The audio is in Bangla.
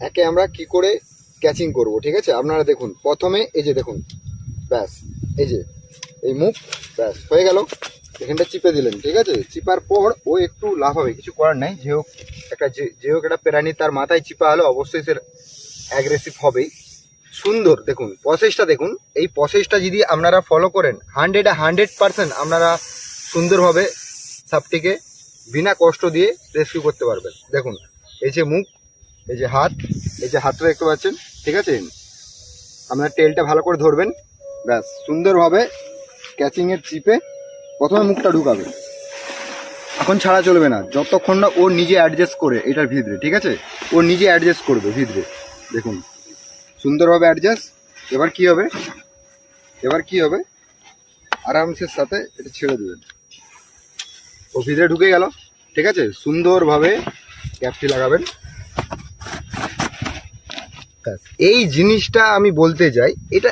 একে আমরা কি করে ক্যাচিং করব, ঠিক আছে? আপনারা দেখুন, প্রথমে এই যে দেখুন, ব্যাস এই যে এই মুখ, ব্যাস হয়ে গেল। এখানটা চিপে দিলেন, ঠিক আছে? চিপার পর ও একটু লাভ হবে, কিছু করার নাই। যে হোক একটা প্রাণী তার মাথায় চিপা হলো, অবশ্যই সে অ্যাগ্রেসিভ হবেই। সুন্দর দেখুন প্রসেসটা, দেখুন এই প্রসেসটা যদি আপনারা ফলো করেন 100% আপনারা সুন্দরভাবে সাপটিকে বিনা কষ্ট দিয়ে রেস্কিউ করতে পারবেন। দেখুন এই যে মুখ, এই যে হাত, এই যে হাতটা দেখতে পাচ্ছেন, ঠিক আছে? আপনার টেলটা ভালো করে ধরবেন, ব্যাস সুন্দরভাবে ক্যাচিংয়ের চিপে প্রথমে মুখটা ঢুকাবে। এখন ছাড়া চলবে না যতক্ষণ না ও নিজে অ্যাডজাস্ট করে এটার ভিতরে, ঠিক আছে? ও নিজে অ্যাডজাস্ট করবে ভিতরে। দেখুন সুন্দরভাবে অ্যাডজাস্ট। এবার কি হবে, আরামসের সাথে এটা ছেড়ে দেবেন, ও ভিতরে ঢুকে গেল, ঠিক আছে? সুন্দরভাবে ক্যাপটি লাগাবেন। এই জিনিসটা আমি বলতে চাই, এটা